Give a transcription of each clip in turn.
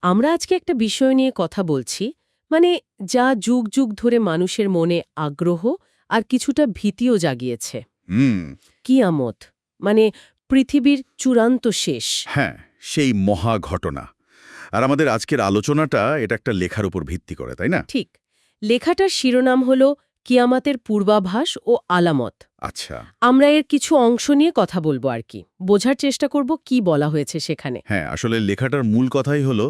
আমরা আজকে একটা বিষয় নিয়ে কথা বলছি, মানে যা যুগ যুগ ধরে মানুষের মনে আগ্রহ আর কিছুটা ভীতিও জাগিয়েছে। হুম। কিয়ামত, মানে পৃথিবীর চূড়ান্ত শেষ। হ্যাঁ, সেই মহা ঘটনা। আর আমাদের আজকের আলোচনাটা এটা একটা লেখার উপর ভিত্তি করে, তাই না? ঠিক। লেখাটার শিরোনাম হল কিয়ামাতের পূর্বাভাস ও আলামত। আচ্ছা। আমরা এর কিছু অংশ নিয়ে কথা বলবো আর কি, বোঝার চেষ্টা করব কি বলা হয়েছে সেখানে। হ্যাঁ, আসলে লেখাটার মূল কথাই হলো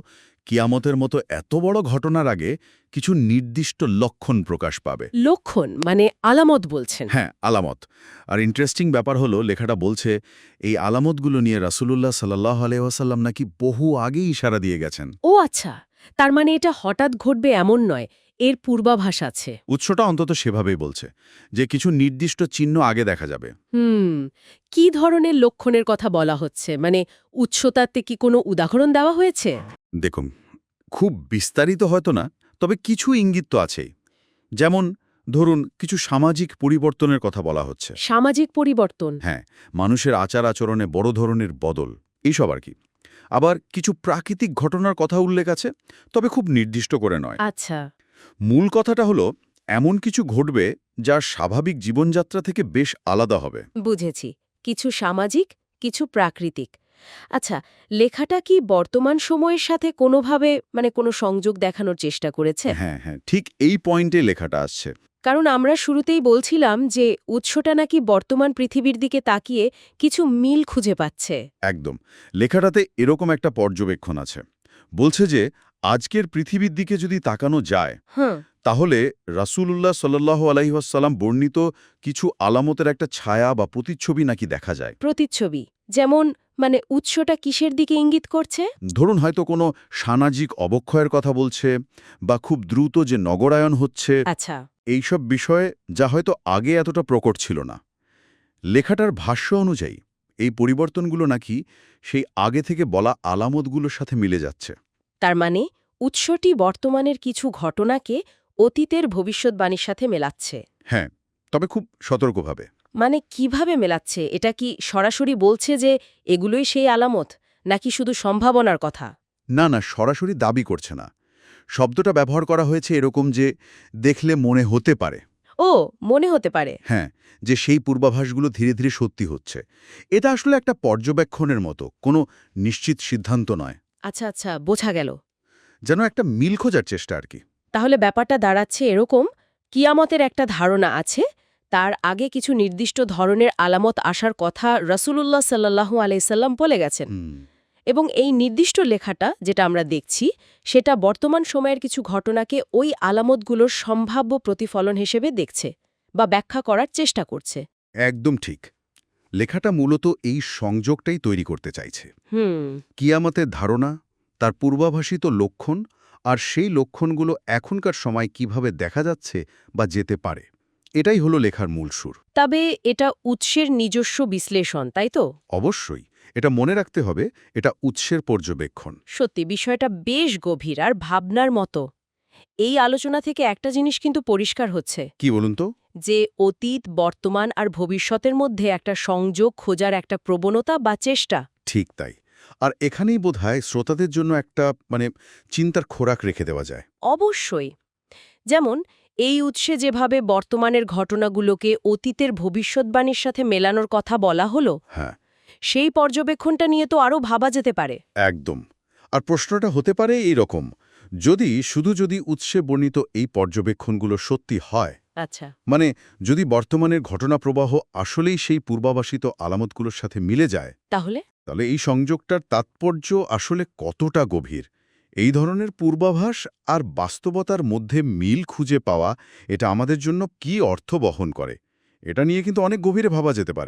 কিয়ামতের মতো এত বড় ঘটনার আগে কিছু নির্দিষ্ট লক্ষণ প্রকাশ পাবে। লক্ষণ মানে আলামত বলছেন? হ্যাঁ, আলামত। আর ইন্টারেস্টিং ব্যাপার হলো লেখাটা বলছে এই আলামতগুলো নিয়ে রাসূলুল্লাহ সাল্লাল্লাহু আলাইহি ওয়াসাল্লাম নাকি বহু আগেই ইশারা দিয়ে গেছেন। ও আচ্ছা, তার মানে এটা হঠাৎ ঘটবে এমন নয়, এর পূর্বাভাস আছে। উৎসটা অন্তত সেভাবেই বলছে যে কিছু নির্দিষ্ট চিহ্ন আগে দেখা যাবে। কি ধরনের লক্ষণের কথা বলা হচ্ছে, মানে উৎসতাতে কি কোনো উদাহরণ দেওয়া হয়েছে? দেখুন, খুব বিস্তারিত হয়তো না, তবে কিছু ইঙ্গিত তো আছেই। যেমন ধরুন কিছু সামাজিক পরিবর্তনের কথা বলা হচ্ছে। সামাজিক পরিবর্তন? হ্যাঁ, মানুষের আচার-আচরণে বড় ধরনের বদল, এইসব আর কি। আবার কিছু প্রাকৃতিক ঘটনার কথা উল্লেখ আছে, তবে খুব নির্দিষ্ট করে নয়। আচ্ছা। মূল কথাটা হলো এমন কিছু ঘটবে যা স্বাভাবিক জীবনযাত্রা থেকে বেশ আলাদা হবে। বুঝেছি, কিছু সামাজিক, কিছু প্রাকৃতিক। আচ্ছা, লেখাটা কি বর্তমান সময়ের সাথে কোনোভাবে, মানে কোনো সংযোগ দেখানোর চেষ্টা করেছে? হ্যাঁ, হ্যাঁ, ঠিক এই পয়েন্টে লেখাটা আসছে। কারণ আমরা শুরুতেই বলছিলাম যে উৎসটা নাকি বর্তমান পৃথিবীর দিকে তাকিয়ে কিছু মিল খুঁজে পাচ্ছে। একদম। লেখাটাতে এরকম একটা পর্যবেক্ষণ আছে। বলছে যে আজকের পৃথিবীর দিকে যদি তাকানো যায়, হ্যাঁ। তাহলে রাসূলুল্লাহ সাল্লাল্লাহু আলাইহি ওয়াসাল্লাম বর্ণিত কিছু আলামতের একটা ছায়া বা প্রতিচ্ছবি নাকি দেখা যায়। প্রতিচ্ছবি যেমন, মানে উৎসটা কিসের দিকে ইঙ্গিত করছে? ধরুন হয়তো কোনো সামাজিক অবক্ষয়ের কথা বলছে বা খুব দ্রুত যে নগরায়ন হচ্ছে, আচ্ছা। এইসব বিষয়ে যা হয়তো আগে এতটা প্রকট ছিল না। লেখাটার ভাষ্য অনুযায়ী এই পরিবর্তনগুলো নাকি সেই আগে থেকে বলা আলামতগুলোর সাথে মিলে যাচ্ছে। তার মানে উৎসটি বর্তমানের কিছু ঘটনাকে অতীতের ভবিষ্যৎবাণীর সাথে মেলাচ্ছে। হ্যাঁ, তবে খুব সতর্কভাবে। মানে কিভাবে মেলাচ্ছে? এটা কি সরাসরি বলছে যে এগুলোই সেই আলামত, নাকি শুধু সম্ভাবনার কথা? না, না, সরাসরি দাবি করছে না। শব্দটা ব্যবহার করা হয়েছে এরকম যে দেখলে মনে হতে পারে। ও, মনে হতে পারে। হ্যাঁ, যে সেই পূর্বাভাসগুলো ধীরে ধীরে সত্যি হচ্ছে। এটা আসলে একটা পর্যবেক্ষণের মতো, কোনো নিশ্চিত সিদ্ধান্ত নয়। আচ্ছা আচ্ছা, বোঝা গেল। যেন একটা মিল খোঁজার চেষ্টা আর কি। তাহলে ব্যাপারটা দাঁড়াচ্ছে এরকম, কিয়ামতের একটা ধারণা আছে, তার আগে কিছু নির্দিষ্ট ধরনের আলামত আসার কথা রাসূলুল্লাহ সাল্লাল্লাহু আলাইহি সাল্লাম বলে গেছেন। হুম। এবং এই নির্দিষ্ট লেখাটা যেটা আমরা দেখছি, সেটা বর্তমান সময়ের কিছু ঘটনাকে ওই আলামতগুলোর সম্ভাব্য প্রতিফলন হিসেবে দেখছে বা ব্যাখ্যা করার চেষ্টা করছে। একদম ঠিক। লেখাটা মূলত এই সংযোগটাই তৈরি করতে চাইছে। হুম। কিয়ামতের ধারণা, তার পূর্বাভাসিত লক্ষণ, আর সেই লক্ষণগুলো এখনকার সময় কিভাবে দেখা যাচ্ছে বা যেতে পারে, এটাই হলো লেখার মূল সুর। তবে এটা উৎসের নিজস্ব বিশ্লেষণ, তাই তো? অবশ্যই এটা মনে রাখতে হবে, এটা উৎসের পর্যবেক্ষণ। সত্যি বিষয়টা বেশ গভীর আর ভাবনার মতো। এই আলোচনা থেকে একটা জিনিস কিন্তু পরিষ্কার হচ্ছে, কি বলুন তো? যে অতীত, বর্তমান আর ভবিষ্যতের মধ্যে একটা সংযোগ খোঁজার একটা প্রবণতা বা চেষ্টা। ঠিক তাই। আর এখানেই বোধহয় শ্রোতাদের জন্য একটা চিন্তার খোরাক রেখে দেওয়া যায়। অবশ্যই। যেমন এই উৎসে যেভাবে বর্তমানের ঘটনাগুলোকে অতীতের ভবিষ্যৎবাণীর সাথে মেলানোর কথা বলা হলো, হ্যাঁ, সেই পর্যবেক্ষণটা নিয়ে তো আরও ভাবা যেতে পারে। একদম। আর প্রশ্নটা হতে পারে এই রকম, যদি উৎসে বর্ণিত এই পর্যবেক্ষণগুলো সত্যি হয়, আচ্ছা। মানে যদি বর্তমানের ঘটনা প্রবাহ আসলেই সেই পূর্বাভাসিত আলামতগুলোর সাথে মিলে যায়, তাহলে তাহলে এই সংযোগটার তাৎপর্য আসলে কতটা গভীর। এই ধরনের পূর্বাভাস আর বাস্তবতার মধ্যে মিল খুঁজে পাওয়া, এটা আমাদের জন্য কি অর্থ বহন করে, এটা নিয়ে কিন্তু অনেক গভীরে ভাবা যেতে পারে।